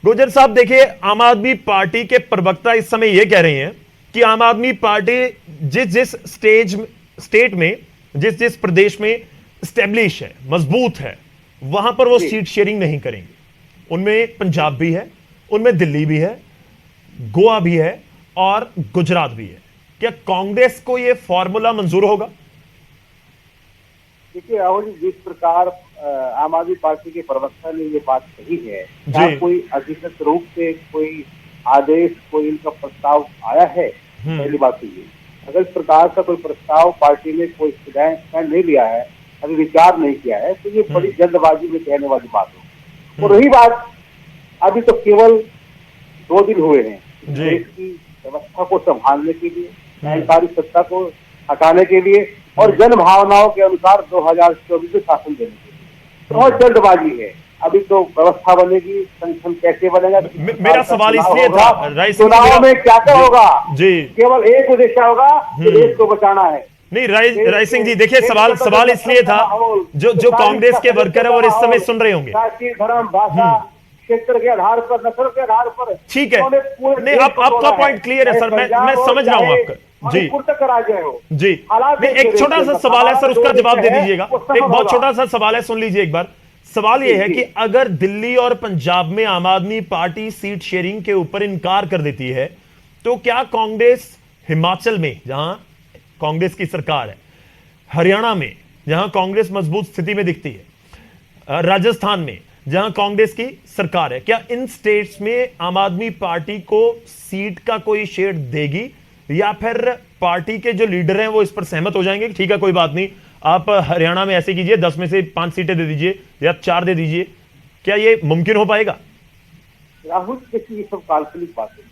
गुर्जर साहब देखिए, आम आदमी पार्टी के प्रवक्ता इस समय यह कह रहे हैं कि आम आदमी पार्टी जिस जिस स्टेट में, जिस जिस प्रदेश में स्टेब्लिश है, मजबूत है, वहां पर वो सीट शेयरिंग नहीं करेंगे। उनमें पंजाब भी है, उनमें दिल्ली भी है, गोवा भी है और गुजरात भी है। क्या कांग्रेस को यह फॉर्मूला मंजूर होगा? देखिए राहुल जी, जिस प्रकार आम आदमी पार्टी के प्रवक्ता ने ये बात कही है, क्या कोई अधिकृत रूप से कोई आदेश, कोई इनका प्रस्ताव आया है? पहली बात तो ये, अगर इस प्रकार का कोई प्रस्ताव पार्टी ने कोई स्टैंड नहीं लिया है, अभी विचार नहीं किया है, तो ये बड़ी जल्दबाजी में कहने वाली बात हो। और रही बात, अभी तो केवल 2 दिन हुए हैं देश की व्यवस्था को संभालने के लिए, न्यायकारी सत्ता को हटाने के लिए और जन भावनाओं के अनुसार 2024 में शासन देने के लिए। बहुत जल्दबाजी है। अभी तो व्यवस्था बनेगी, संगठन कैसे बनेगा, मेरा सवाल इसलिए था, चुनाव में क्या क्या होगा जी, केवल एक उद्देश्य होगा कि देश को बचाना है। नहीं राय सिंह जी, देखिए सवाल इसलिए था, जो कांग्रेस के वर्कर है वो इस समय सुन रहे होंगे, जाति, धर्म, भाषा, क्षेत्र के आधार पर, नस्ल के आधार पर। ठीक है, नहीं आपका पॉइंट क्लियर है सर, मैं समझ रहा हूं आपका जी जी। नहीं, एक छोटा सा सवाल है सर, उसका जवाब दे दीजिएगा। एक बहुत छोटा सा सवाल है, सुन लीजिए एक बार। सवाल यह है कि अगर दिल्ली और पंजाब में आम आदमी पार्टी सीट शेयरिंग के ऊपर इनकार कर देती है, तो क्या कांग्रेस हिमाचल में, जहां कांग्रेस की सरकार है, हरियाणा में जहां कांग्रेस मजबूत स्थिति में दिखती है, राजस्थान में जहां कांग्रेस की सरकार है, क्या इन स्टेट्स में आम आदमी पार्टी को सीट का कोई शेयर देगी, या फिर पार्टी के जो लीडर हैं वो इस पर सहमत हो जाएंगे कि ठीक है कोई बात नहीं, आप हरियाणा में ऐसे कीजिए, 10 में से 5 सीटें दे दीजिए या 4 दे दीजिए? क्या ये मुमकिन हो पाएगा? राहुल, देखिए ये सब काल्पनिक बातें,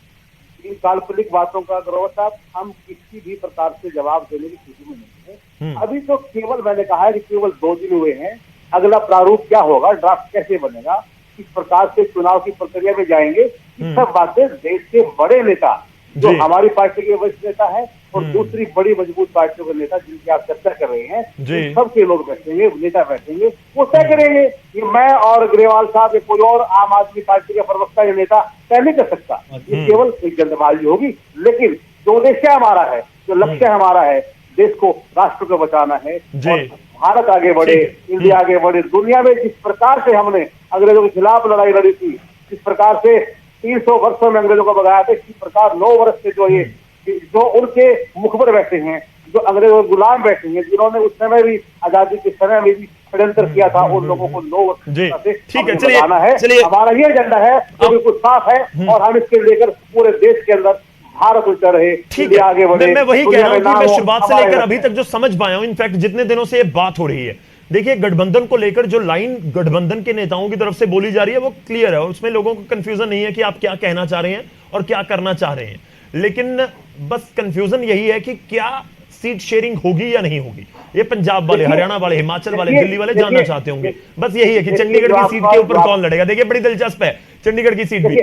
इन काल्पनिक बातों का गौरव साहब हम किसी भी प्रकार से जवाब देने की स्थिति में नहीं है। अभी तो केवल मैंने कहा है कि केवल 2 दिन हुए हैं। अगला प्रारूप क्या होगा, ड्राफ्ट कैसे बनेगा, किस प्रकार से चुनाव की प्रक्रिया में जाएंगे, ये सब बातें देश के बड़े नेता, जो हमारी पार्टी के वरिष्ठ नेता है और दूसरी बड़ी मजबूत पार्टियों के नेता जिनकी आप चर्चा कर रहे हैं, सबके लोग बैठेंगे, नेता बैठेंगे, वो तय करेंगे। ये मैं और अग्रवाल साहब या कोई और आम आदमी पार्टी का प्रवक्ता या नेता तय नहीं कर सकता। ये केवल एक जल्दबाजी होगी। लेकिन जो उद्देश्य हमारा है, जो लक्ष्य हमारा है, देश को, राष्ट्र को बचाना है और भारत आगे बढ़े, इंडिया आगे बढ़े। दुनिया में जिस प्रकार से हमने अंग्रेजों के खिलाफ लड़ाई लड़ी थी, जिस प्रकार से 300 वर्षों में अंग्रेजों को भगाया था, इसी प्रकार 9 वर्ष से जो उनके मुखबर बैठे हैं, जो अंग्रेजों के गुलाम बैठे हैं, जिन्होंने उस समय भी, आजादी के समय में भी षड्यंत्र किया था, उन लोगों को 9 वर्ष से ठीक है, चलिए हमारा ये एजेंडा है जो बिल्कुल साफ है और हम इसके लेकर पूरे देश के अंदर भारत उल्टा रहे, इंडिया आगे बढ़े। मैं वही कह रहा हूं कि मैं शुरुआत से लेकर अभी तक जो समझ पाया हूं, इनफैक्ट जितने दिनों से ये बात हो रही है, देखिए गठबंधन को लेकर जो लाइन गठबंधन के नेताओं की तरफ से बोली जा रही है वो क्लियर है और उसमें लोगों को कंफ्यूजन नहीं है कि आप क्या कहना चाह रहे हैं और क्या करना चाह रहे हैं। लेकिन बस कंफ्यूजन यही है कि क्या सीट शेयरिंग होगी या नहीं होगी। ये पंजाब वाले, हरियाणा वाले, हिमाचल वाले, दिल्ली वाले जानना चाहते होंगे। बस यही है कि चंडीगढ़ की सीट के ऊपर कौन लड़ेगा। देखिए बड़ी दिलचस्प है चंडीगढ़ की सीट भी।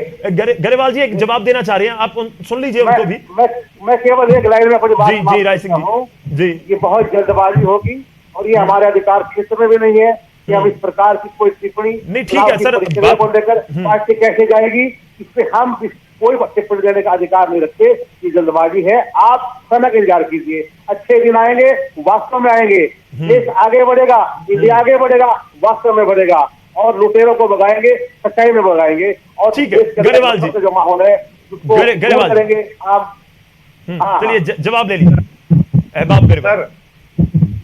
ग्रेवाल जी एक जवाब देना चाह रहे हैं, आप सुन लीजिए उनको भी। मैं केवल एक लाइन में अपनी बात जी राय सिंह जी, ये बहुत जल्दबाजी होगी और ये हमारे अधिकार क्षेत्र में भी नहीं है कि हम इस प्रकार की कोई टिप्पणी नहीं। ठीक है सर, को लेकर पार्टी कैसे जाएगी इस पे हम कोई टिप्पणी देने का अधिकार नहीं रखते। ये जल्दबाजी है। आप समय का इंतजार कीजिए, अच्छे दिन आएंगे, वास्तव में आएंगे, देश आगे बढ़ेगा, इंडिया आगे बढ़ेगा, वास्तव में बढ़ेगा और लुटेरों को भगाएंगे, सच्चाई में भगाएंगे। और ठीक है ग्रेवाल जी, जो माहौल है उसको करेंगे आप। चलिए जवाब ले लीजिए। सर,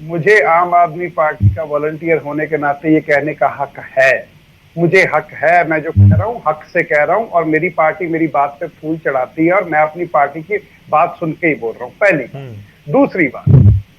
मुझे आम आदमी पार्टी का वॉलंटियर होने के नाते ये कहने का हक है। मुझे हक है, मैं जो कह रहा हूँ हक से कह रहा हूँ और मेरी पार्टी मेरी बात पे फूल चढ़ाती है और मैं अपनी पार्टी की बात सुन के ही बोल रहा हूँ। पहली दूसरी बात,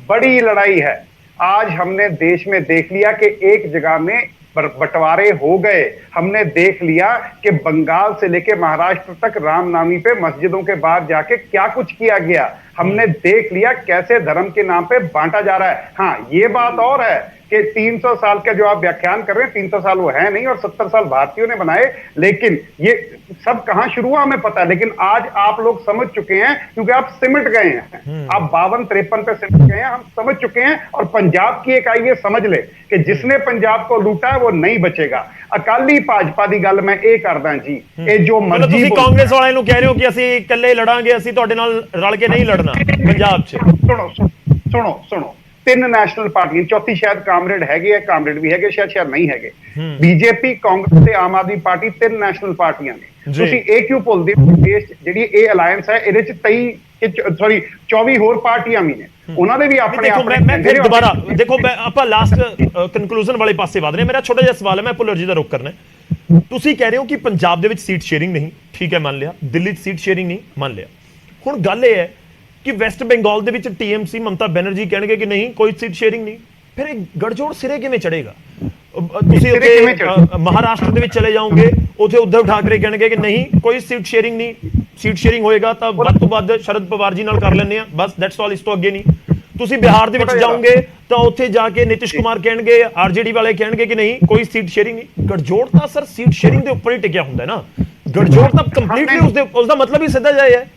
बड़ी लड़ाई है। आज हमने देश में देख लिया कि एक जगह में बंटवारे हो गए। हमने देख लिया कि बंगाल से लेके महाराष्ट्र तक रामनामी पे मस्जिदों के बाहर जाके क्या कुछ किया गया। हमने देख लिया कैसे धर्म के नाम पे बांटा जा रहा है। हाँ, ये बात और है कि 300 साल का जो आप व्याख्यान कर रहे हैं, 300 साल वो है नहीं और 70 साल भारतीयों ने बनाए, लेकिन ये सब कहां शुरू हुआ हमें पता है। लेकिन आज आप लोग समझ चुके हैं क्योंकि आप सिमट गए हैं, आप 52-53 पे सिमट गए हैं, हम समझ चुके हैं। और पंजाब की एक आई ये समझ ले कि जिसने पंजाब को लूटा है वो नहीं बचेगा। अकाली भाजपा की गल मैं ये करदा जी, ये जो मर्जी ਤੁਸੀਂ ਕਾਂਗਰਸ ਵਾਲਿਆਂ ਨੂੰ ਕਹਿ ਰਹੇ ਹੋ ਕਿ ਅਸੀਂ ਇਕੱਲੇ ਲੜਾਂਗੇ, ਅਸੀਂ ਤੁਹਾਡੇ ਨਾਲ ਰਲ ਕੇ ਨਹੀਂ ਲੜਨਾ ਪੰਜਾਬ 'ਚ। ਸੁਣੋ 3 ਨੈਸ਼ਨਲ ਪਾਰਟੀਆਂ, ਚੌਥੀ ਸ਼ਾਇਦ ਕਾਮਰੇਡ ਹੈਗੇ ਆ, ਕਾਮਰੇਡ ਵੀ ਹੈਗੇ, ਸ਼ਾਇਦ ਨਹੀਂ ਹੈਗੇ। ਬੀਜੇਪੀ, ਕਾਂਗਰਸ ਤੇ ਆਮ ਆਦਮੀ ਪਾਰਟੀ 3 ਨੈਸ਼ਨਲ ਪਾਰਟੀਆਂ ਨੇ। ਤੁਸੀਂ ਇਹ ਕਿਉਂ ਭੁੱਲਦੇ ਹੋ? ਦੇਸ਼ ਜਿਹੜੀ ਇਹ ਅਲਾਈਅੰਸ ਹੈ ਇਹਦੇ ਚ 24 ਹੋਰ ਪਾਰਟੀਆਂ ਵੀ ਨੇ, ਉਹਨਾਂ ਦੇ ਵੀ ਆਪਣੇ ਮੈਂ ਫਿਰ ਦੁਬਾਰਾ ਦੇਖੋ, ਆਪਾਂ ਲਾਸਟ ਕਨਕਲੂਜਨ ਵਾਲੇ ਪਾਸੇ ਵਧ ਰਹੇ। ਮੇਰਾ ਛੋਟਾ ਜਿਹਾ ਸਵਾਲ ਹੈ, ਮੈਂ ਭੁੱਲਰ ਜੀ ਦਾ ਰੁਖ ਕਰਨਾ। ਤੁਸੀਂ ਕਹਿ ਰਹੇ ਹੋ ਕਿ ਪੰਜਾਬ ਦੇ ਵਿੱਚ ਸੀਟ ਸ਼ੇਅਰਿੰਗ ਨਹੀਂ, ਠੀਕ ਹੈ, ਮੰਨ ਲਿਆ। ਦਿੱਲੀ 'ਚ ਸੀਟ ਸ਼ੇਅਰਿੰਗ ਨਹੀਂ, ਮੰਨ ਲਿਆ। ਹੁਣ ਗੱਲ ਇਹ ਹੈ ਕਿ ਵੈਸਟ ਬੰਗਾਲ ਦੇ ਵਿੱਚ ਟੀਐਮਸੀ ਮਮਤਾ ਬੈਨਰਜੀ ਕਹਿਣਗੇ ਕਿ ਨਹੀਂ, ਕੋਈ ਸੀਟ ਸ਼ੇਅਰਿੰਗ ਨਹੀਂ, ਫਿਰ ਇਹ ਗੜਜੋੜ ਸਿਰੇ ਕਿਵੇਂ ਚੜੇਗਾ? ਤੁਸੀਂ ਉੱਥੇ ਮਹਾਰਾਸ਼ਟਰ ਦੇ ਵਿੱਚ ਚਲੇ ਜਾਓਗੇ, ਉੱਥੇ ਉद्धਵ ਠਾਕਰੇ ਕਹਿਣਗੇ ਕਿ ਨਹੀਂ, ਕੋਈ ਸੀਟ ਸ਼ੇਅਰਿੰਗ ਨਹੀਂ, ਸੀਟ ਸ਼ੇਅਰਿੰਗ ਹੋਏਗਾ ਤਾਂ ਵੱਧ ਤੋਂ ਵੱਧ ਸ਼ਰਦ ਪਵਾਰ ਜੀ ਨਾਲ ਕਰ ਲੈਂਦੇ ਆ, ਬਸ ਦੈਟਸ ਆਲ, ਇਸ ਤੋਂ ਅੱਗੇ ਨਹੀਂ। ਤੁਸੀਂ ਬਿਹਾਰ ਦੇ ਵਿੱਚ ਜਾਓਗੇ ਤਾਂ ਉੱਥੇ ਜਾ ਕੇ ਨਿਤਿਸ਼ ਕੁਮਾਰ ਕਹਿਣਗੇ, ਆਰਜੇਡੀ ਵਾਲੇ ਕਹਿਣਗੇ ਕਿ ਨਹੀਂ, ਕੋਈ ਸੀਟ ਸ਼ੇਅਰਿੰਗ ਨਹੀਂ। ਗੜਜੋੜ ਤਾਂ ਸਰ ਸੀਟ ਸ਼ੇਅਰਿੰਗ ਦੇ ਉੱਪਰ ਹੀ ਟਿਕਿਆ ਹੁੰਦਾ ਨਾ, ਗੜਜੋੜ ਤਾਂ ਕੰਪਲੀਟਲੀ ਉਸਦਾ ਮਤਲਬ ਹੀ ਸਿੱਧਾ ਜਿਹਾ ਹੈ।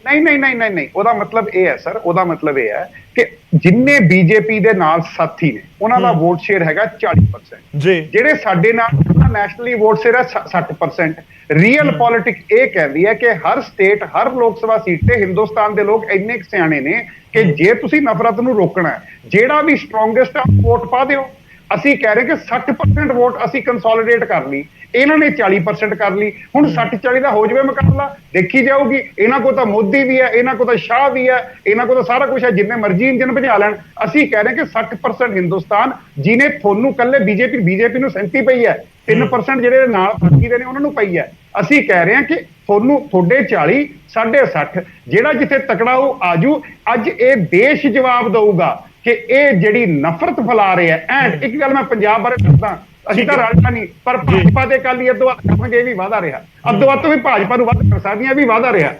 ਨਹੀਂ, ਉਹਦਾ ਮਤਲਬ ਇਹ ਹੈ ਸਰ, ਉਹਦਾ ਮਤਲਬ ਇਹ ਹੈ ਕਿ ਜਿੰਨੇ ਬੀਜੇਪੀ ਦੇ ਨਾਲ ਸਾਥੀ ਨੇ ਉਹਨਾਂ ਦਾ ਵੋਟ ਸ਼ੇਅਰ ਹੈਗਾ 40% ਜੀ, ਜਿਹੜੇ ਸਾਡੇ ਨਾਲ ਨੈਸ਼ਨਲੀ ਵੋਟ ਸ਼ੇਅਰ ਹੈ 60%। ਰੀਅਲ ਪੋਲਿਟਿਕ ਇਹ ਕਹਿੰਦੀ ਹੈ ਕਿ ਹਰ ਸਟੇਟ, ਹਰ ਲੋਕ ਸਭਾ ਸੀਟ ਤੇ ਹਿੰਦੁਸਤਾਨ ਦੇ ਲੋਕ ਇੰਨੇ ਸਿਆਣੇ ਨੇ ਕਿ ਜੇ ਤੁਸੀਂ ਨਫ਼ਰਤ ਨੂੰ ਰੋਕਣਾ ਹੈ, ਜਿਹੜਾ ਵੀ ਸਟਰੋਂਗੈਸਟ ਵੋਟ ਪਾ ਦਿਓ। ਅਸੀਂ ਕਹਿ ਰਹੇ ਕਿ 60% ਵੋਟ ਅਸੀਂ ਕੰਸੋਲੀਡੇਟ ਕਰ ਲਈ, ਇਹਨਾਂ ਨੇ 40% ਕਰ ਲਈ। ਹੁਣ 60-40 ਦਾ ਹੋ ਜਾਵੇ ਮੁਕਾਬਲਾ, ਦੇਖੀ ਜਾਊਗੀ। ਇਹਨਾਂ ਕੋਲ ਤਾਂ ਮੋਦੀ ਵੀ ਹੈ, ਇਹਨਾਂ ਕੋਲ ਤਾਂ ਸ਼ਾਹ ਵੀ ਹੈ, ਇਹਨਾਂ ਕੋਲ ਤਾਂ ਸਾਰਾ ਕੁਝ ਹੈ, ਜਿੰਨੇ ਮਰਜ਼ੀ ਇੰਜਨ ਭਜਾ ਲੈਣ। ਅਸੀਂ ਕਹਿ ਰਹੇ ਕਿ 60% ਹਿੰਦੁਸਤਾਨ ਜਿਹਨੇ ਤੁਹਾਨੂੰ ਕੱਲੇ ਬੀਜੇਪੀ ਨੂੰ 37 ਪਈ ਹੈ, 3% ਜਿਹੜੇ ਨਾਲ ਬਾਕੀ ਦੇ ਨੇ ਉਹਨਾਂ ਨੂੰ ਪਈ ਹੈ। ਅਸੀਂ ਕਹਿ ਰਹੇ ਹਾਂ ਕਿ ਤੁਹਾਨੂੰ ਤੁਹਾਡੇ 40, ਸਾਡੇ 60, ਜਿਹੜਾ ਜਿੱਥੇ ਤਕੜਾ ਹੋ ਆਜੂ। ਅੱਜ ਇਹ ਦੇਸ਼ ਜਵਾਬ ਦਊਗਾ ਕਿ ਇਹ ਜਿਹੜੀ ਨਫ਼ਰਤ ਫੈਲਾ ਰਹੇ ਹੈ। ਐਂਡ ਇੱਕ ਗੱਲ ਮੈਂ ਪੰਜਾਬ ਬਾਰੇ ਦੱਸਦਾ, ਅਸੀਂ ਤਾਂ ਰਲਣਾ ਨਹੀਂ, ਪਰ ਭਾਜਪਾ ਦੇ ਅਕਾਲੀ ਅੱਧੋ ਵੱਧ ਕਰਨਗੇ, ਇਹ ਵੀ ਵਾਅਦਾ ਰਿਹਾ। ਅੱਧੋ ਵੱਧ ਤੋਂ ਵੀ ਭਾਜਪਾ ਨੂੰ ਵੱਧ ਕਰ ਸਕਦੀਆਂ, ਇਹ ਵੀ ਵਾਅਦਾ ਰਿਹਾ,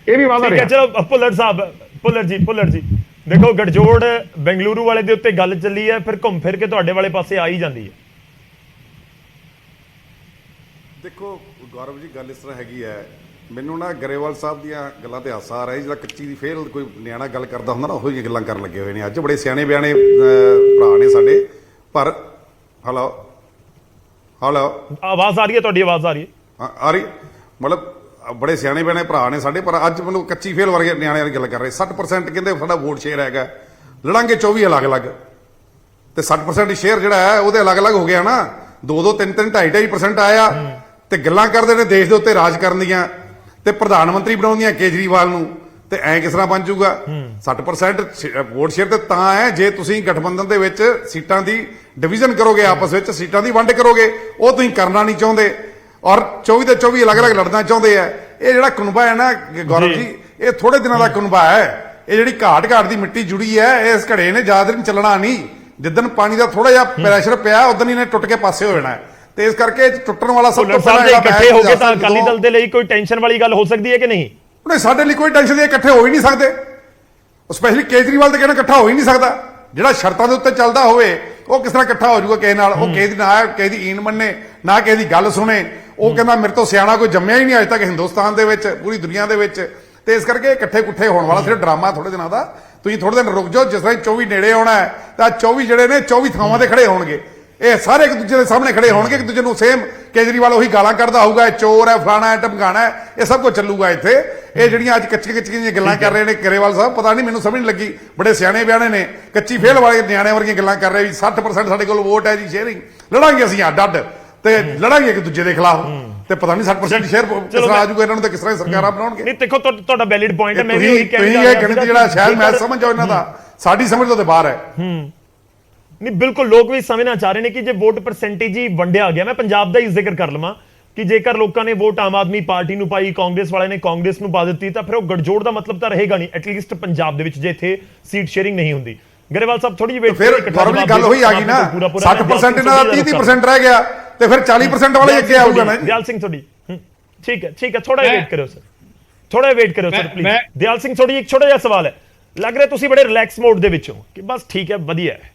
ਇਹ ਵੀ ਵਾਅਦਾ ਰਿਹਾ। ਚਲੋ ਭੁੱਲਰ ਜੀ ਦੇਖੋ, ਗੜਜੋੜ ਬੈਂਗਲੁਰੂ ਵਾਲੇ ਦੇ ਉੱਤੇ ਗੱਲ ਚੱਲੀ ਹੈ, ਫਿਰ ਘੁੰਮ ਫਿਰ ਕੇ ਤੁਹਾਡੇ ਵਾਲੇ ਪਾਸੇ ਆ ਹੀ ਜਾਂਦੀ ਹੈ। ਦੇਖੋ ਗੌਰਵ ਜੀ, ਗੱਲ ਇਸ ਤਰ੍ਹਾਂ ਹੈਗੀ ਹੈ, ਮੈਨੂੰ ਨਾ ਗਰੇਵਾਲ ਸਾਹਿਬ ਦੀਆਂ ਗੱਲਾਂ ਤੇ ਹਾਸਾ ਆ ਰਿਹਾ। ਜਿਹੜਾ ਕੱਚੀ ਦੀ ਫੇਰ ਕੋਈ ਨਿਆਣਾ ਗੱਲ ਕਰਦਾ ਹੁੰਦਾ ਨਾ, ਉਹੋ ਜਿਹੀਆਂ ਗੱਲਾਂ ਕਰਨ ਲੱਗੇ ਹੋਏ ਨੇ ਅੱਜ। ਬੜੇ ਸਿਆਣੇ ਬਿਆਣੇ ਭਰਾ ਨੇ ਸਾਡੇ, ਪਰ ਹੈਲੋ ਆਵਾਜ਼ ਆ ਰਹੀ ਹੈ? ਤੁਹਾਡੀ ਆਵਾਜ਼ ਆ ਰਹੀ ਹੈ? ਆ ਰਹੀ, ਮਤਲਬ ਬੜੇ ਸਿਆਣੇ ਬਿਆਣੇ ਭਰਾ ਨੇ ਸਾਡੇ, ਪਰ ਅੱਜ ਮੈਨੂੰ ਕੱਚੀ ਫੇਲ ਵਰਗੇ ਨਿਆਣਿਆਂ ਦੀ ਗੱਲ ਕਰ ਰਹੇ। 60% ਕਹਿੰਦੇ ਸਾਡਾ ਵੋਟ ਸ਼ੇਅਰ ਹੈਗਾ, ਲੜਾਂਗੇ 24 ਅਲੱਗ-ਅਲੱਗ, ਤੇ 60% ਸ਼ੇਅਰ ਜਿਹੜਾ ਹੈ ਉਹਦੇ ਅਲੱਗ-ਅਲੱਗ ਹੋ ਗਿਆ ਨਾ, 2-2, 3-3, 2.5% ਆਇਆ, ਤੇ ਗੱਲਾਂ ਕਰਦੇ ਨੇ ਦੇਸ਼ ਦੇ ਉੱਤੇ ਰਾਜ ਕਰਨ ਦੀਆਂ, ਤੇ ਪ੍ਰਧਾਨ ਮੰਤਰੀ ਬਣਾਉਂਦੀਆਂ ਕੇਜਰੀਵਾਲ ਨੂੰ, ਤੇ ਐਂ ਕਿਸ ਤਰ੍ਹਾਂ ਬਣ ਜਾਊਗਾ? 60% ਵੋਟ ਸ਼ੇਅਰ ਤੇ ਤਾਂ ਹੈ ਜੇ ਤੁਸੀਂ ਗਠਬੰਧਨ ਦੇ ਵਿੱਚ ਸੀਟਾਂ ਦੀ ਡਿਵੀਜ਼ਨ ਕਰੋਗੇ, ਆਪਸ ਵਿੱਚ ਸੀਟਾਂ ਦੀ ਵੰਡ ਕਰੋਗੇ। ਉਹ ਤੁਸੀਂ ਕਰਨਾ ਨਹੀਂ ਚਾਹੁੰਦੇ, ਔਰ 24 ਦੇ 24 ਅਲੱਗ-ਅਲੱਗ ਲੜਨਾ ਚਾਹੁੰਦੇ ਆ। ਇਹ ਜਿਹੜਾ ਕੁਨਬਾ ਹੈ ਨਾ ਗੌਰਵ ਜੀ, ਇਹ ਥੋੜੇ ਦਿਨਾਂ ਦਾ ਕੁਨਬਾ ਹੈ। ਇਹ ਜਿਹੜੀ ਘਾਟ ਦੀ ਮਿੱਟੀ ਜੁੜੀ ਹੈ, ਇਸ ਘੜੇ ਨੇ ਜ਼ਿਆਦਾ ਦਿਨ ਚੱਲਣਾ ਨਹੀਂ। ਜਿੱਦਣ ਪਾਣੀ ਦਾ ਥੋੜਾ ਜਿਹਾ ਪ੍ਰੈਸ਼ਰ ਪਿਆ, ਉਦੋਂ ਹੀ ਨੇ ਟੁੱਟ ਕੇ ਪਾਸੇ ਹੋ ਜਾਣਾ। ਤੇ ਇਸ ਕਰਕੇ ਟੁੱਟਣ ਵਾਲਾ ਸਭ ਤੋਂ ਪਹਿਲਾਂ ਇਕੱਠੇ ਹੋ ਕੇ ਤਾਂ ਅਕਾਲੀ ਦਲ ਦੇ ਲਈ ਕੋਈ ਟੈਨਸ਼ਨ ਵਾਲੀ ਗੱਲ ਹੋ ਸਕਦੀ ਹੈ ਕਿ ਨਹੀਂ? ਨਹੀਂ, ਸਾਡੇ ਲਈ ਕੋਈ ਟੈਨਸ਼ਨ ਨਹੀਂ, ਇਕੱਠੇ ਹੋ ਹੀ ਨਹੀਂ ਸਕਦੇ। ਸਪੈਸ਼ਲੀ ਕੇਜਰੀਵਾਲ ਤੇ ਕਹਿਣਾ ਇਕੱਠਾ ਹੋ ਹੀ ਨਹੀਂ ਸਕਦਾ। ਜਿਹੜਾ ਸ਼ਰਤਾਂ ਦੇ ਉੱਤੇ ਚੱਲਦਾ ਹੋਵੇ ਉਹ ਕਿਸ ਤਰ੍ਹਾਂ ਇਕੱਠਾ ਹੋ ਜਾਊਗਾ ਕਿਸੇ ਨਾਲ? ਉਹ ਕਿਸੇ ਦੀ ਨਾ ਕਿਸੇ ਦੀ ਈਨ ਮੰਨੇ, ਨਾ ਕਿਸੇ ਦੀ ਗੱਲ ਸੁਣੇ। ਉਹ ਕਹਿੰਦਾ ਮੇਰੇ ਤੋਂ ਸਿਆਣਾ ਕੋਈ ਜੰਮਿਆ ਹੀ ਨਹੀਂ ਅੱਜ ਤੱਕ ਹਿੰਦੁਸਤਾਨ ਦੇ ਵਿੱਚ, ਪੂਰੀ ਦੁਨੀਆ ਦੇ ਵਿੱਚ। ਤੇ ਇਸ ਕਰਕੇ ਇਕੱਠੇ ਕੁੱਠੇ ਹੋਣ ਵਾਲਾ ਸਿਰਫ ਡਰਾਮਾ ਥੋੜੇ ਦਿਨਾਂ ਦਾ। ਤੁਸੀਂ ਥੋੜੇ ਦਿਨ ਰੁਕ ਜਾਓ, ਜਿਸ ਤਰ੍ਹਾਂ 24 ਨੇੜੇ ਆਉਣਾ ਹੈ ਤਾਂ 24 ਜਿਹੜੇ ਨੇ 24 ਥਾਵਾਂ ਤੇ ਖੜੇ ਹੋਣਗੇ। ਇਹ ਸਾਰੇ ਇੱਕ ਦੂਜੇ ਦੇ ਸਾਹਮਣੇ ਖੜੇ ਹੋਣਗੇ, ਇੱਕ ਦੂਜੇ ਨੂੰ ਸੇਮ ਕੇਜਰੀਵਾਲ ਉਹੀ ਗਾਲਾਂ ਕੱਢਦਾ ਹੋਊਗਾ, ਇਹ ਚੋਰ ਹੈ, ਫਲਾਣਾ ਹੈ, ਢਮਕਾਣਾ ਹੈ, ਇਹ ਸਭ ਕੁਝ ਚੱਲੂਗਾ ਇੱਥੇ। ਇਹ ਜਿਹੜੀਆਂ ਅੱਜ ਕੱਚੀਆਂ ਦੀਆਂ ਗੱਲਾਂ ਕਰ ਰਹੇ ਨੇ ਗਰੇਵਾਲ ਸਾਹਿਬ, ਪਤਾ ਨਹੀਂ, ਮੈਨੂੰ ਸਮਝ ਨਹੀਂ ਲੱਗੀ। ਬੜੇ ਸਿਆਣੇ ਬਿਆਣੇ ਨੇ, ਕੱਚੀ ਫੇਲ ਵਾਲੇ ਨਿਆਣਿਆਂ ਵਰਗੀਆਂ ਗੱਲਾਂ ਕਰ ਰਹੇ ਵੀ 60% ਸਾਡੇ ਕੋਲ ਵੋਟ ਹੈ ਜੀ, ਸ਼ੇਅਰਿੰਗ ਲੜਾਂਗੇ ਅਸੀਂ ਅੱਡ ਤੇ ਲੜਾਂਗੇ ਇੱਕ ਦੂਜੇ ਦੇ ਖਿਲਾਫ। ਤੇ ਪਤਾ ਨਹੀਂ 60% ਸ਼ੇਅਰ ਕਿਸ ਤਰ੍ਹਾਂ ਆ ਜਾਊਗਾ ਇਹਨਾਂ ਨੂੰ, ਤੇ ਕਿਸ ਤਰ੍ਹਾਂ ਸਰਕਾਰਾਂ ਬਣਾਉਣਗੇ। ਨਹੀਂ ਦੇਖੋ, ਤੁਹਾਡਾ ਵੈਲਿਡ ਪੁਆਇੰਟ ਹੈ। ਮੈਂ ਵੀ ਇਹ ਗਣਿਤ ਜਿਹੜਾ ਸ਼ਾਇਦ ਮੈਂ ਸਮਝ ਜਾਓ ਇਹਨਾਂ ਦਾ, ਸਾਡੀ ਸਮਝ ਤੋਂ ਤੇ ਬਾਹਰ ਹੈ। ਨਹੀਂ, ਬਿਲਕੁਲ ਲੋਕ ਵੀ ਸਮਝਣਾ ਚਾਹ ਰਹੇ ਨੇ ਕਿ ਜੇ ਵੋਟ ਪਰਸੈਂਟੇਜ ਹੀ ਵੰਡਿਆ ਗਿਆ, ਮੈਂ ਪੰਜਾਬ ਦਾ ਹੀ ਜ਼ਿਕਰ ਕਰ ਲਵਾਂ ਕਿ ਜੇਕਰ ਲੋਕਾਂ ਨੇ ਵੋਟ ਆਮ ਆਦਮੀ ਪਾਰਟੀ ਨੂੰ ਪਾਈ, ਕਾਂਗਰਸ ਵਾਲਿਆਂ ਨੇ ਕਾਂਗਰਸ ਨੂੰ ਪਾ ਦਿੱਤੀ, ਤਾਂ ਫਿਰ ਉਹ ਗੜਜੋੜ ਦਾ ਮਤਲਬ ਤਾਂ ਰਹੇਗਾ ਨਹੀਂ, ਐਟਲੀਸਟ ਪੰਜਾਬ ਦੇ ਵਿੱਚ, ਜੇ ਇੱਥੇ ਸੀਟ ਸ਼ੇਅਰਿੰਗ ਨਹੀਂ ਹੁੰਦੀ। ਗਰੇਵਾਲ ਸਾਹਿਬ ਥੋੜੀ ਜਿਹੀ ਵੇਟ, ਫਿਰ ਗੌਰਵ ਜੀ ਗੱਲ ਹੋਈ ਆ ਗਈ ਨਾ, 60% ਇਹਨਾਂ ਦਾ 30% ਰਹਿ ਗਿਆ, ਤੇ ਫਿਰ 40% ਵਾਲੇ ਅੱਗੇ ਆਊਗਾ ਨਾ। ਦਿਆਲ ਸਿੰਘ ਤੁਹਾਡੀ ਠੀਕ ਹੈ, ਥੋੜਾ ਜਿਹਾ ਵੇਟ ਕਰਿਓ ਸਰ। ਥੋੜਾ ਵੇਟ ਕਰਿਓ ਸਰ ਪਲੀਜ਼। ਦਿਆਲ ਸਿੰਘ ਸੋਢੀ ਇੱਕ ਛੋਟਾ ਜਿਹਾ ਸਵਾਲ ਹੈ, ਲੱਗ ਰਿਹਾ ਤੁਸੀਂ ਬੜੇ ਰਿਲੈਕਸ ਮੋਡ ਦੇ ਵਿੱਚ ਹੋ ਕਿ ਬਸ ਠੀਕ ਹੈ ਵਧੀਆ ਹੈ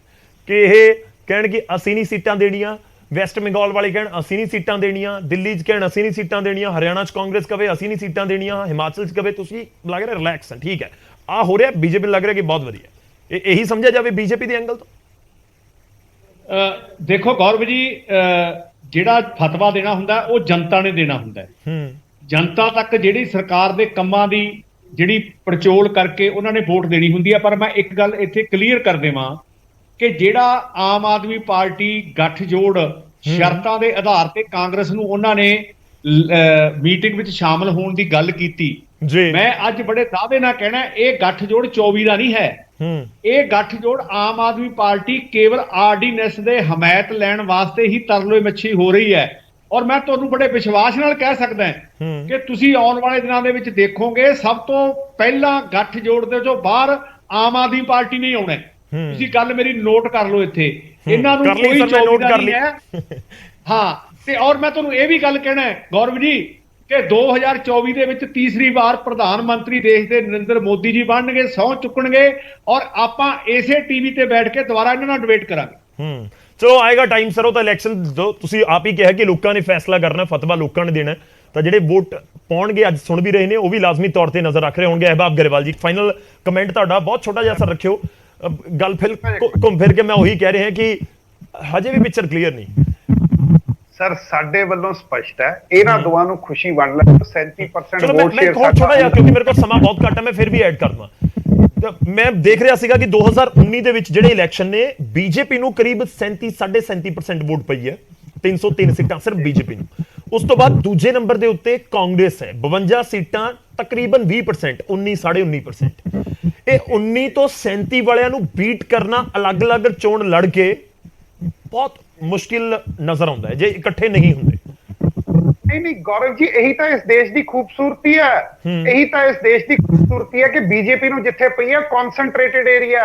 ਕਿ ਇਹ ਕਹਿਣਗੇ ਅਸੀਂ ਨਹੀਂ ਸੀਟਾਂ ਦੇਣੀਆਂ, ਵੈਸਟ ਬੰਗਾਲ ਵਾਲੇ ਕਹਿਣ ਅਸੀਂ ਨਹੀਂ ਸੀਟਾਂ ਦੇਣੀਆਂ, ਦਿੱਲੀ 'ਚ ਕਹਿਣ ਅਸੀਂ ਨਹੀਂ ਸੀਟਾਂ ਦੇਣੀਆਂ, ਹਰਿਆਣਾ 'ਚ ਕਾਂਗਰਸ ਕਵੇ ਅਸੀਂ ਨਹੀਂ ਸੀਟਾਂ ਦੇਣੀਆਂ, ਹਿਮਾਚਲ 'ਚ ਕਵੇ, ਤੁਸੀਂ ਲੱਗ ਰਿਹਾ ਰਿਲੈਕਸ ਹੈ, ਠੀਕ ਹੈ ਆ ਹੋ ਰਿਹਾ, ਬੀਜੇਪੀ ਲੱਗ ਰਿਹਾ ਕਿ ਬਹੁਤ ਵਧੀਆ, ਇਹੀ ਸਮਝਿਆ ਜਾਵੇ ਬੀਜੇਪੀ ਦੇ ਐਂਗਲ ਤੋਂ? ਦੇਖੋ ਗੌਰਵ ਜੀ, ਜਿਹੜਾ ਫਤਵਾ ਦੇਣਾ ਹੁੰਦਾ ਉਹ ਜਨਤਾ ਨੇ ਦੇਣਾ ਹੁੰਦਾ ਹੈ। ਜਨਤਾ ਤੱਕ ਜਿਹੜੀ ਸਰਕਾਰ ਦੇ ਕੰਮਾਂ ਦੀ ਜਿਹੜੀ ਪੜਚੋਲ ਕਰਕੇ ਉਹਨਾਂ ਨੇ ਵੋਟ ਦੇਣੀ ਹੁੰਦੀ ਹੈ। ਪਰ ਮੈਂ ਇੱਕ ਗੱਲ ਇੱਥੇ ਕਲੀਅਰ ਕਰ ਦੇਵਾਂ ਕਿ ਜਿਹੜਾ ਆਮ ਆਦਮੀ ਪਾਰਟੀ ਗੱਠਜੋੜ ਸ਼ਰਤਾਂ ਦੇ ਆਧਾਰ ਤੇ ਕਾਂਗਰਸ ਨੂੰ ਉਹਨਾਂ ਨੇ ਮੀਟਿੰਗ ਵਿੱਚ ਸ਼ਾਮਲ ਹੋਣ ਦੀ ਗੱਲ ਕੀਤੀ, ਮੈਂ ਅੱਜ ਬੜੇ ਦਾਅਵੇ ਨਾਲ ਕਹਿਣਾ ਇਹ ਗੱਠਜੋੜ 24 ਦਾ ਨਹੀਂ ਹੈ। ਇਹ ਗੱਠਜੋੜ ਆਮ ਆਦਮੀ ਪਾਰਟੀ ਕੇਵਲ ਆਰਡੀਨੈਂਸ ਦੇ ਹਮਾਇਤ ਲੈਣ ਵਾਸਤੇ ਹੀ ਤਰਲੋਏ ਮੱਛੀ ਹੋ ਰਹੀ ਹੈ। ਔਰ ਮੈਂ ਤੁਹਾਨੂੰ ਬੜੇ ਵਿਸ਼ਵਾਸ ਨਾਲ ਕਹਿ ਸਕਦਾ ਕਿ ਤੁਸੀਂ ਆਉਣ ਵਾਲੇ ਦਿਨਾਂ ਦੇ ਵਿੱਚ ਦੇਖੋਗੇ ਸਭ ਤੋਂ ਪਹਿਲਾਂ ਗੱਠਜੋੜ ਦੇ ਚੋਂ ਬਾਹਰ ਆਮ ਆਦਮੀ ਪਾਰਟੀ ਨਹੀਂ ਆਉਣਾ। ਤੁਸੀਂ ਗੱਲ ਮੇਰੀ ਨੋਟ ਕਰ ਲਓ ਇੱਥੇ, ਇਹਨਾਂ ਨੂੰ ਕੋਈ ਨੋਟ ਕਰ ਲਈ ਹੈ। ਹਾਂ, ਤੇ ਔਰ ਮੈਂ ਤੁਹਾਨੂੰ ਇਹ ਵੀ ਗੱਲ ਕਹਿਣਾ ਹੈ ਗੌਰਵ ਜੀ ਕਿ 2024 ਦੇ ਵਿੱਚ ਤੀਸਰੀ ਵਾਰ ਪ੍ਰਧਾਨ ਮੰਤਰੀ ਦੇਸ਼ ਦੇ ਨਰਿੰਦਰ ਮੋਦੀ ਜੀ ਬਣਨਗੇ, ਸਹੁੰ ਚੁੱਕਣਗੇ ਔਰ ਆਪਾਂ ਇਸੇ ਟੀਵੀ ਤੇ ਬੈਠ ਕੇ ਦੁਬਾਰਾ ਇਹਨਾਂ ਨਾਲ ਡਿਬੇਟ ਕਰਾਂਗੇ। ਚਲੋ ਆਏਗਾ ਟਾਈਮ ਸਰ, ਉਹ ਤਾਂ ਇਲੈਕਸ਼ਨ ਜੋ ਤੁਸੀਂ ਆਪ ਹੀ ਕਿਹਾ ਕਿ ਲੋਕਾਂ ਨੇ ਫੈਸਲਾ ਕਰਨਾ, ਫਤਵਾ ਲੋਕਾਂ ਨੇ ਦੇਣਾ, ਤਾਂ ਜਿਹੜੇ ਵੋਟ ਪਾਉਣਗੇ ਅੱਜ ਸੁਣ ਵੀ ਰਹੇ ਨੇ ਉਹ ਵੀ ਲਾਜ਼ਮੀ ਤੌਰ ਤੇ ਨਜ਼ਰ ਰੱਖ ਰਹੇ ਹੋਣਗੇ। ਅਹਿਬਾਬ ਗਰੇਵਾਲ ਜੀ ਫਾਈਨਲ ਕਮੈਂਟ ਤੁਹਾਡਾ, ਬਹੁਤ ਛੋਟਾ ਜਿਹਾ ਸਰ ਰੱਖਿਓ ਗੱਲ, ਫਿਰ ਘੁੰਮ ਫਿਰ ਕੇ ਮੈਂ ਉਹੀ ਕਹਿ ਰਿਹਾ ਕਿ ਹਜੇ ਵੀ ਪਿਕਚਰ ਕਲੀਅਰ ਨਹੀਂ ਸਰ। ਸਾਡੇ ਵੱਲੋਂ ਸਪਸ਼ਟ ਹੈ, ਇਹਨਾਂ ਦੋਵਾਂ ਨੂੰ ਖੁਸ਼ੀ ਵੰਡ ਲੈ। 37% ਵੋਟ ਸ਼ੇਅਰ ਛੋਟਾ ਜਿਹਾ, ਕਿਉਂਕਿ ਮੇਰੇ ਕੋਲ ਸਮਾਂ ਬਹੁਤ ਘੱਟ ਹੈ, ਮੈਂ ਫਿਰ ਵੀ ਐਡ ਕਰ ਦਵਾਂ। ਮੈਂ ਦੇਖ ਰਿਹਾ ਸੀਗਾ ਕਿ 2019 ਦੇ ਵਿੱਚ ਜਿਹੜੇ ਇਲੈਕਸ਼ਨ ਨੇ ਬੀਜੇਪੀ ਨੂੰ ਕਰੀਬ 37.5% ਵੋਟ ਪਈ ਹੈ, 303 ਸੀਟਾਂ ਸਿਰਫ ਬੀਜੇਪੀ ਨੂੰ। ਉਸ ਤੋਂ ਬਾਅਦ ਦੂਜੇ ਨੰਬਰ ਦੇ ਉੱਤੇ ਕਾਂਗਰਸ ਹੈ, 52 ਸੀਟਾਂ ਤਕਰੀਬਨ 20%, 19.5%। ਇਹ 19 ਤੋਂ 37 ਵਾਲਿਆਂ ਨੂੰ ਬੀਟ ਕਰਨਾ ਅਲੱਗ-ਅਲੱਗ ਚੋਣ ਲੜ ਕੇ ਬਹੁਤ ਮੁਸ਼ਕਿਲ ਨਜ਼ਰ ਆਉਂਦਾ ਹੈ ਜੇ ਇਕੱਠੇ ਨਹੀਂ ਹੁੰਦੇ। ਨਹੀਂ ਗੌਰਵ ਜੀ, ਇਹੀ ਤਾਂ ਇਸ ਦੇਸ਼ ਦੀ ਖੂਬਸੂਰਤੀ ਹੈ। ਇਹੀ ਤਾਂ ਇਸ ਦੇਸ਼ ਦੀ ਖੂਬਸੂਰਤੀ ਹੈ ਕਿ ਬੀਜੇਪੀ ਨੂੰ ਜਿੱਥੇ ਪਈ ਹੈ ਕਨਸੈਂਟਰੇਟਡ ਏਰੀਆ,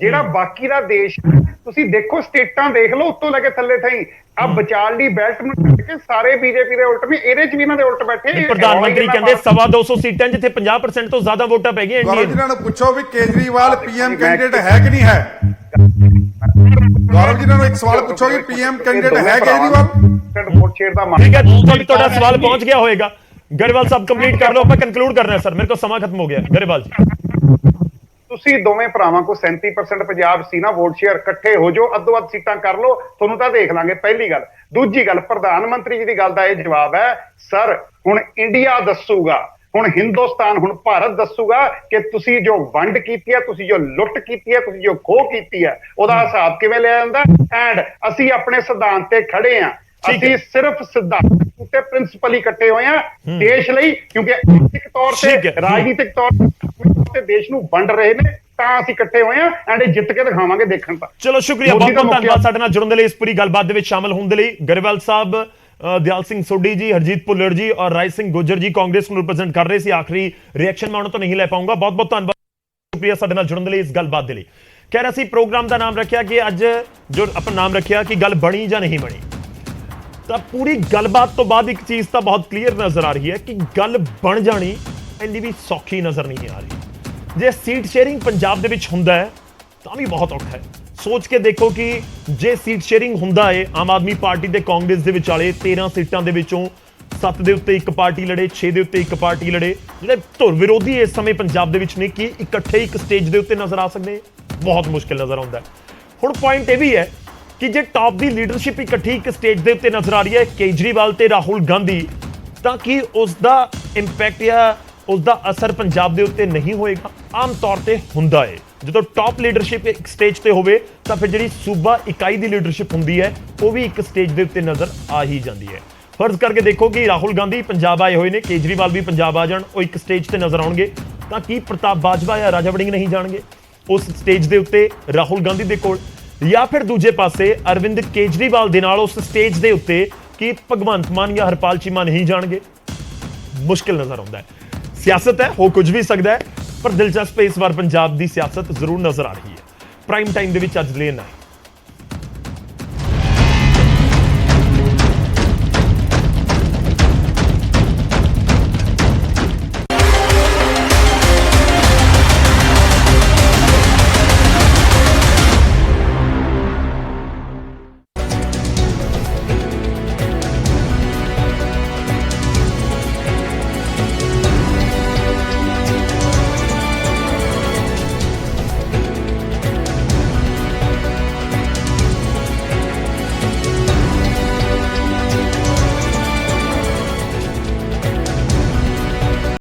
ਜਿਹੜਾ ਬਾਕੀ ਦਾ ਦੇਸ਼ ਤੁਸੀਂ ਦੇਖੋ, ਸਟੇਟਾਂ ਦੇਖ ਲਓ ਉੱਤੋਂ ਲੈ ਕੇ ਥੱਲੇ ਤਾਈਂ, ਆ ਵਿਚਾਲੜੀ ਬੈਲਟ ਨੂੰ ਛੱਡ ਕੇ ਸਾਰੇ ਬੀਜੇਪੀ ਦੇ ਉਲਟ ਨੇ, ਇਹਦੇ 'ਚ ਵੀ ਇਹਨਾਂ ਦੇ ਉਲਟ ਬੈਠੇ। ਪ੍ਰਧਾਨ ਮੰਤਰੀ ਕਹਿੰਦੇ 225 ਸੀਟਾਂ ਜਿੱਥੇ 50% ਤੋਂ ਜ਼ਿਆਦਾ ਵੋਟਾਂ ਪੈ ਗਈਆਂ। ਗੌਰਵ ਜੀ ਨੂੰ ਪੁੱਛੋ ਵੀ ਕੇਜਰੀਵਾਲ ਪੀਐਮ ਕੈਂਡੀਡੇਟ ਹੈ ਕਿ ਨਹੀਂ ਹੈ? ਗੌਰਵ ਜੀ ਨੂੰ ਇੱਕ ਸਵਾਲ ਪੁੱਛੋ ਕਿ ਪੀਐਮ ਕੈਂਡੀਡੇਟ ਹੈ ਕੇਜਰੀਵਾਲ? ਠੀਕ ਹੈ, ਤੁਹਾਡਾ ਸਵਾਲ ਪਹੁੰਚ ਗਿਆ ਹੋਏਗਾ। ਗਰੇਵਾਲ ਸਾਹਿਬ ਕੰਪਲੀਟ ਕਰ ਲਓ, ਆਪਾਂ ਕੰਕਲੂਡ ਕਰਨਾ ਹੈ ਸਰ, ਮੇਰੇ ਕੋਲ ਸਮਾਂ ਖਤਮ ਹੋ ਗਿਆ। ਗਰੇਵਾਲ ਜੀ, ਤੁਸੀਂ ਦੋਵੇਂ ਭਰਾਵਾਂ ਕੋ 37% ਪੰਜਾਬ ਸੀ ਨਾ ਵੋਟ ਸ਼ੇਅਰ, ਇਕੱਠੇ ਹੋ ਜਾਓ, ਅੱਧੋ ਅੱਧ ਸੀਟਾਂ ਕਰ ਲਓ, ਤੁਹਾਨੂੰ ਤਾਂ ਦੇਖ ਲਾਂਗੇ। ਪਹਿਲੀ ਗੱਲ। ਦੂਜੀ ਗੱਲ, ਪ੍ਰਧਾਨ ਮੰਤਰੀ ਜੀ ਦੀ ਗੱਲ ਦਾ ਇਹ ਜਵਾਬ ਹੈ ਸਰ, ਹੁਣ ਇੰਡੀਆ ਦੱਸੂਗਾ, ਹੁਣ ਹਿੰਦੁਸਤਾਨ, ਹੁਣ ਭਾਰਤ ਦੱਸੂਗਾ ਕਿ ਤੁਸੀਂ ਜੋ ਵੰਡ ਕੀਤੀ ਹੈ, ਤੁਸੀਂ ਜੋ ਲੁੱਟ ਕੀਤੀ ਹੈ, ਤੁਸੀਂ ਜੋ ਖੋਹ ਕੀਤੀ ਹੈ, ਉਹਦਾ ਹਿਸਾਬ ਕਿਵੇਂ ਲਿਆ ਜਾਂਦਾ। ਐਂਡ ਅਸੀਂ ਆਪਣੇ ਸਿਧਾਂਤ ਤੇ ਖੜੇ ਆ, ਅਸੀਂ ਸਿਰਫ ਸਿਧਾਂਤ ਤੇ ਪ੍ਰਿੰਸੀਪਲ ਹੀ ਇਕੱਠੇ ਹੋਏ ਆ ਦੇਸ਼ ਲਈ, ਕਿਉਂਕਿ ਆਰਥਿਕ ਤੌਰ ਤੇ, ਰਾਜਨੀਤਿਕ ਤੌਰ ਤੇ ਦੇਸ਼ ਨੂੰ ਵੰਡ ਰਹੇ ਨੇ, ਤਾਂ ਅਸੀਂ ਇਕੱਠੇ ਹੋਏ ਆ ਐਂਡ ਜਿੱਤ ਕੇ ਦਿਖਾਵਾਂਗੇ ਦੇਖਣ ਤਾਂ। ਚਲੋ ਸ਼ੁਕਰੀਆ, ਬਹੁਤ ਬਹੁਤ ਧੰਨਵਾਦ ਸਾਡੇ ਨਾਲ ਜੁੜਨ ਦੇ ਲਈ, ਇਸ ਪੂਰੀ ਗੱਲਬਾਤ ਦੇ ਵਿੱਚ ਸ਼ਾਮਲ ਹੋਣ ਦੇ ਲਈ। ਗਰੇਵਾਲ ਸਾਹਿਬ, ਦਿਆਲ ਸਿੰਘ ਸੋਢੀ ਜੀ, ਹਰਜੀਤ ਭੁੱਲਰ ਜੀ ਔਰ ਰਾਜ ਸਿੰਘ ਗੁੱਜਰ ਜੀ ਕਾਂਗਰਸ ਨੂੰ ਰਿਪਰੈਜ਼ੈਂਟ ਕਰ ਰਹੇ ਸੀ। ਆਖਰੀ ਰਿਐਕਸ਼ਨ ਮੈਂ ਉਹਨਾਂ ਤੋਂ ਨਹੀਂ ਲੈ ਪਾਉਂਗਾ। ਬਹੁਤ ਬਹੁਤ ਧੰਨਵਾਦ, ਸ਼ੁਕਰੀਆ ਸਾਡੇ ਨਾਲ ਜੁੜਨ ਦੇ ਲਈ, ਇਸ ਗੱਲਬਾਤ ਦੇ ਲਈ। ਕਹਿ ਰਿਹਾ ਸੀ ਪ੍ਰੋਗਰਾਮ ਦਾ ਨਾਮ ਰੱਖਿਆ ਕਿ ਅੱਜ ਜੋ ਆਪਾਂ ਨਾਮ ਰੱਖਿਆ ਕਿ ਗੱਲ ਬਣੀ ਜਾਂ ਨਹੀਂ ਬਣੀ, ਤਾਂ ਪੂਰੀ ਗੱਲਬਾਤ ਤੋਂ ਬਾਅਦ ਇੱਕ ਚੀਜ਼ ਤਾਂ ਬਹੁਤ ਕਲੀਅਰ ਨਜ਼ਰ ਆ ਰਹੀ ਹੈ ਕਿ ਗੱਲ ਬਣ ਜਾਣੀ ਇੰਨੀ ਵੀ ਸੌਖੀ ਨਜ਼ਰ ਨਹੀਂ ਆ ਰਹੀ। ਜੇ ਸੀਟ ਸ਼ੇਅਰਿੰਗ ਪੰਜਾਬ ਦੇ ਵਿੱਚ ਹੁੰਦਾ ਹੈ ਤਾਂ ਵੀ ਬਹੁਤ ਔਖਾ ਹੈ। ਸੋਚ ਕੇ ਦੇਖੋ ਕਿ ਜੇ ਸੀਟ ਸ਼ੇਅਰਿੰਗ ਹੁੰਦਾ ਹੈ, ਆਮ ਆਦਮੀ ਪਾਰਟੀ ਤੇ ਕਾਂਗਰਸ ਦੇ ਵਿਚਾਲੇ 13 ਸੀਟਾਂ ਦੇ ਵਿੱਚੋਂ 7 ਦੇ ਉੱਤੇ ਇੱਕ ਪਾਰਟੀ ਲੜੇ, 6 ਦੇ ਉੱਤੇ ਇੱਕ ਪਾਰਟੀ ਲੜੇ, ਜਿਹੜੇ ਧੁਰ ਵਿਰੋਧੀ ਇਸ ਸਮੇਂ ਪੰਜਾਬ ਦੇ ਵਿੱਚ ਨੇ ਕੀ ਇਕੱਠੇ ਇੱਕ ਸਟੇਜ ਦੇ ਉੱਤੇ ਨਜ਼ਰ ਆ ਸਕਦੇ? ਬਹੁਤ ਮੁਸ਼ਕਿਲ ਨਜ਼ਰ ਆਉਂਦਾ ਹੈ। ਹੁਣ ਪੁਆਇੰਟ ਇਹ ਵੀ ਹੈ ਕਿ ਜੇ ਟਾਪ ਦੀ ਲੀਡਰਸ਼ਿਪ ਇਕੱਠੀ ਇੱਕ ਸਟੇਜ ਦੇ ਉੱਤੇ ਨਜ਼ਰ ਆ ਰਹੀ ਹੈ, ਕੇਜਰੀਵਾਲ ਤੇ ਰਾਹੁਲ ਗਾਂਧੀ, ਤਾਂ ਕੀ ਉਸ ਦਾ ਇੰਪੈਕਟ ਜਾਂ ਉਸ ਦਾ ਅਸਰ ਪੰਜਾਬ ਦੇ ਉੱਤੇ ਨਹੀਂ ਹੋਏਗਾ? ਆਮ ਤੌਰ ਤੇ ਹੁੰਦਾ ਹੈ ਜਦੋਂ ਟਾਪ ਲੀਡਰਸ਼ਿਪ ਇੱਕ ਸਟੇਜ ਤੇ ਹੋਵੇ ਤਾਂ ਫਿਰ ਜਿਹੜੀ ਸੂਬਾ ਇਕਾਈ ਦੀ ਲੀਡਰਸ਼ਿਪ ਹੁੰਦੀ ਹੈ ਉਹ ਵੀ ਇੱਕ ਸਟੇਜ ਦੇ ਉੱਤੇ ਨਜ਼ਰ ਆ ਹੀ ਜਾਂਦੀ ਹੈ। ਫਰਜ਼ ਕਰਕੇ ਦੇਖੋ ਕਿ ਰਾਹੁਲ ਗਾਂਧੀ ਪੰਜਾਬ ਆਏ ਹੋਏ ਨੇ, ਕੇਜਰੀਵਾਲ ਵੀ ਪੰਜਾਬ ਆ ਜਾਣ, ਉਹ ਇੱਕ ਸਟੇਜ ਤੇ ਨਜ਼ਰ ਆਉਣਗੇ, ਤਾਂ ਕੀ ਪ੍ਰਤਾਪ ਬਾਜਵਾ ਜਾਂ ਰਾਜਾ ਵੜਿੰਗ ਨਹੀਂ ਜਾਣਗੇ ਉਸ ਸਟੇਜ ਦੇ ਉੱਤੇ ਰਾਹੁਲ ਗਾਂਧੀ ਦੇ ਕੋਲ? ਜਾਂ ਫਿਰ ਦੂਜੇ ਪਾਸੇ ਅਰਵਿੰਦ ਕੇਜਰੀਵਾਲ ਦੇ ਨਾਲ ਉਸ ਸਟੇਜ ਦੇ ਉੱਤੇ ਕੀ ਭਗਵੰਤ ਮਾਨ ਜਾਂ ਹਰਪਾਲ ਚੀਮਾ ਨਹੀਂ ਜਾਣਗੇ? ਮੁਸ਼ਕਿਲ ਨਜ਼ਰ ਆਉਂਦਾ ਹੈ। ਸਿਆਸਤ ਹੈ, ਹੋ ਕੁਝ ਵੀ ਸਕਦਾ ਹੈ, ਪਰ ਦਿਲਚਸਪ ਇਸ ਵਾਰ ਪੰਜਾਬ ਦੀ ਸਿਆਸਤ ਜ਼ਰੂਰ ਨਜ਼ਰ ਆ ਰਹੀ ਹੈ। ਪ੍ਰਾਈਮ ਟਾਈਮ ਦੇ ਵਿੱਚ ਅੱਜ ਲਈ ਇੰਨਾ।